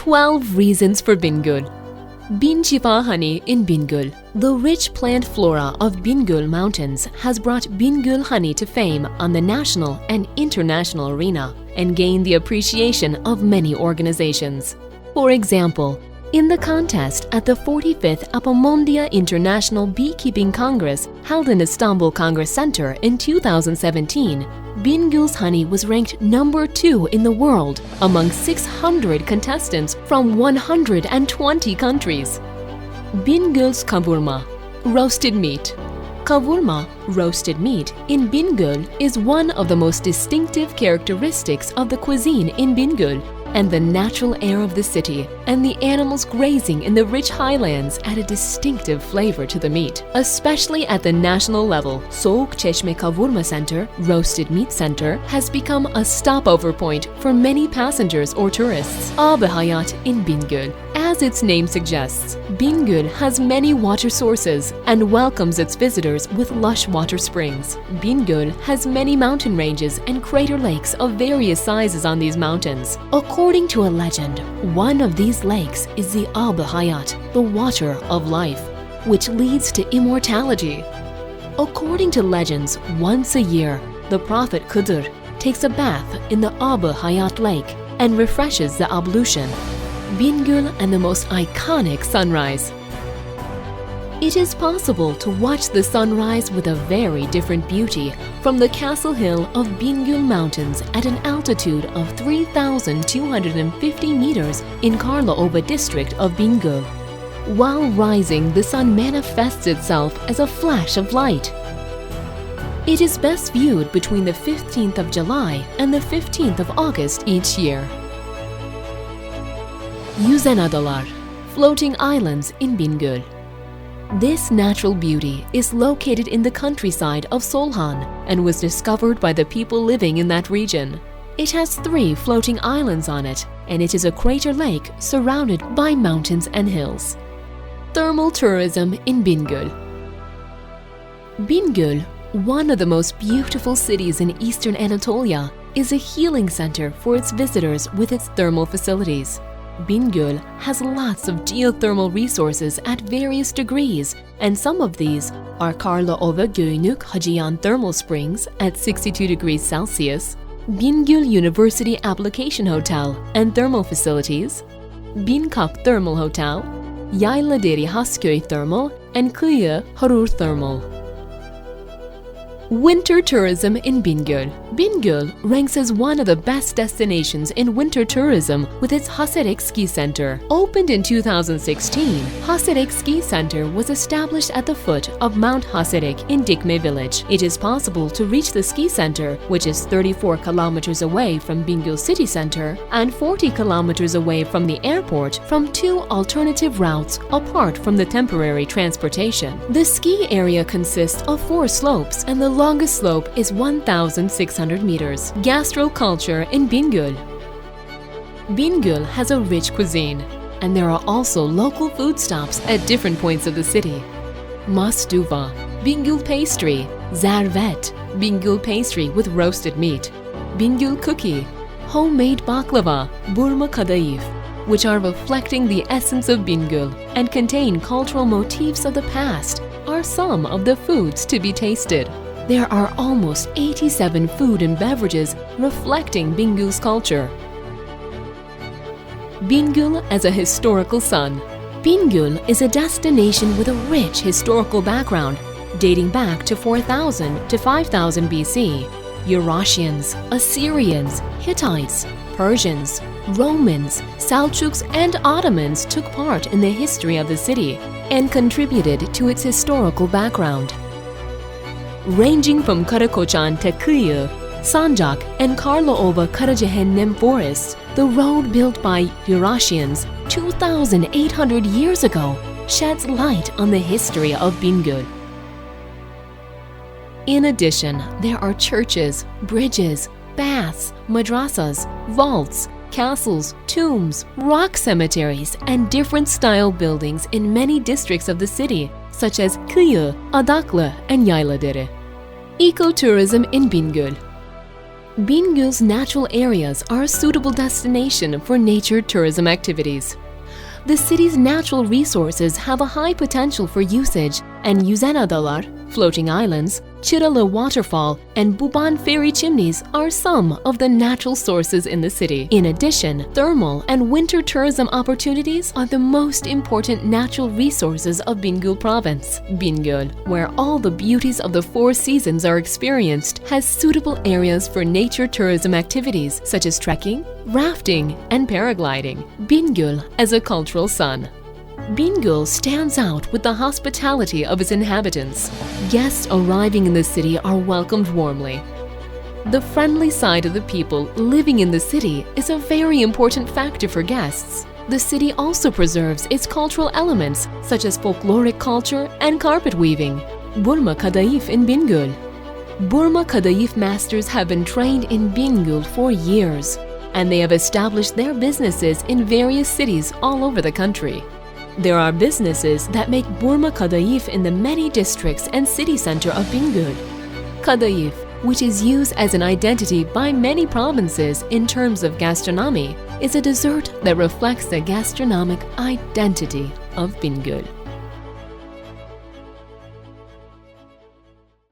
12 Reasons for Bingol. Bin Chifa honey in Bingol. The rich plant flora of Bingol Mountains has brought Bingol honey to fame on the national and international arena and gained the appreciation of many organizations. For example, in the contest at the 45th Apamondia International Beekeeping Congress held in Istanbul Congress Center in 2017, Bingol's honey was ranked number 2 in the world among 600 contestants from 120 countries. Bingol's kavurma, roasted meat. Kavurma, roasted meat, in Bingol is one of the most distinctive characteristics of the cuisine in Bingol, and the natural air of the city and the animals grazing in the rich highlands add a distinctive flavor to the meat, especially at the national level. Soğuk Çeşme Kavurma Center, Roasted Meat Center, has become a stopover point for many passengers or tourists. Ab-ı Hayat in Bingol. As its name suggests, Bingol has many water sources and welcomes its visitors with lush water springs. Bingol has many mountain ranges and crater lakes of various sizes on these mountains. According to a legend, one of these lakes is the Ab-ı Hayat, the water of life, which leads to immortality. According to legends, once a year, the prophet Kıdır takes a bath in the Ab-ı Hayat lake and refreshes the ablution. Bingol and the most iconic sunrise. It is possible to watch the sunrise with a very different beauty from the Castle Hill of Bingol Mountains at an altitude of 3,250 meters in Karlova district of Bingol. While rising, the sun manifests itself as a flash of light. It is best viewed between the 15th of July and the 15th of August each year. Yüzen Adalar, floating islands in Bingol. This natural beauty is located in the countryside of Solhan and was discovered by the people living in that region. It has 3 floating islands on it, and it is a crater lake surrounded by mountains and hills. Thermal tourism in Bingol. Bingol, one of the most beautiful cities in eastern Anatolia, is a healing center for its visitors with its thermal facilities. Bingol has lots of geothermal resources at various degrees, and some of these are Karlova Göynük Hacıyan Thermal Springs at 62 degrees Celsius, Bingol University Application Hotel and Thermal Facilities, Binkap Thermal Hotel, Yayladere Hasköy Thermal, and Kıyı Harur Thermal. Winter tourism in Bingol. Bingol ranks as one of the best destinations in winter tourism with its Haserek Ski Center. Opened in 2016, Haserek Ski Center was established at the foot of Mount Haserek in Dikme village. It is possible to reach the ski center, which is 34 kilometers away from Bingol city center and 40 kilometers away from the airport, from 2 alternative routes apart from the temporary transportation. The ski area consists of 4 slopes, and the longest slope is 1,600 meters. Gastroculture in Bingol. Bingol has a rich cuisine, and there are also local food stops at different points of the city. Masduva, Bingol pastry, Zarvet, Bingol pastry with roasted meat, Bingol cookie, homemade baklava, Burma kadayıf, which are reflecting the essence of Bingol and contain cultural motifs of the past, are some of the foods to be tasted. There are almost 87 food and beverages reflecting Bingol's culture. Bingol as a historical sun. Bingol is a destination with a rich historical background dating back to 4000 to 5000 BC. Eurasians, Assyrians, Hittites, Persians, Romans, Seljuks, and Ottomans took part in the history of the city and contributed to its historical background. Ranging from Karakoçan to Kıyı, Sancak, and Karlova Karacehennem forests, the road built by Eurasians 2,800 years ago sheds light on the history of Bingol. In addition, there are churches, bridges, baths, madrasas, vaults, castles, tombs, rock cemeteries, and different style buildings in many districts of the city, such as Kıyı, Adaklı, and Yayladere. Ecotourism in Bingol. Bingöl's natural areas are a suitable destination for nature tourism activities. The city's natural resources have a high potential for usage, and Yüzen Adalar, floating islands, Çıralı waterfall, and Buban ferry chimneys are some of the natural sources in the city. In addition, thermal and winter tourism opportunities are the most important natural resources of Bingöl province. Bingöl, where all the beauties of the four seasons are experienced, has suitable areas for nature tourism activities such as trekking, rafting, and paragliding. Bingöl as a cultural sun. Bingöl stands out with the hospitality of its inhabitants. Guests arriving in the city are welcomed warmly. The friendly side of the people living in the city is a very important factor for guests. The city also preserves its cultural elements such as folkloric culture and carpet weaving. Burma Kadayıf in Bingöl. Burma Kadayıf masters have been trained in Bingöl for years, and they have established their businesses in various cities all over the country. There are businesses that make Burma Kadayıf in the many districts and city center of Bingöl. Kadayıf, which is used as an identity by many provinces in terms of gastronomy, is a dessert that reflects the gastronomic identity of Bingöl.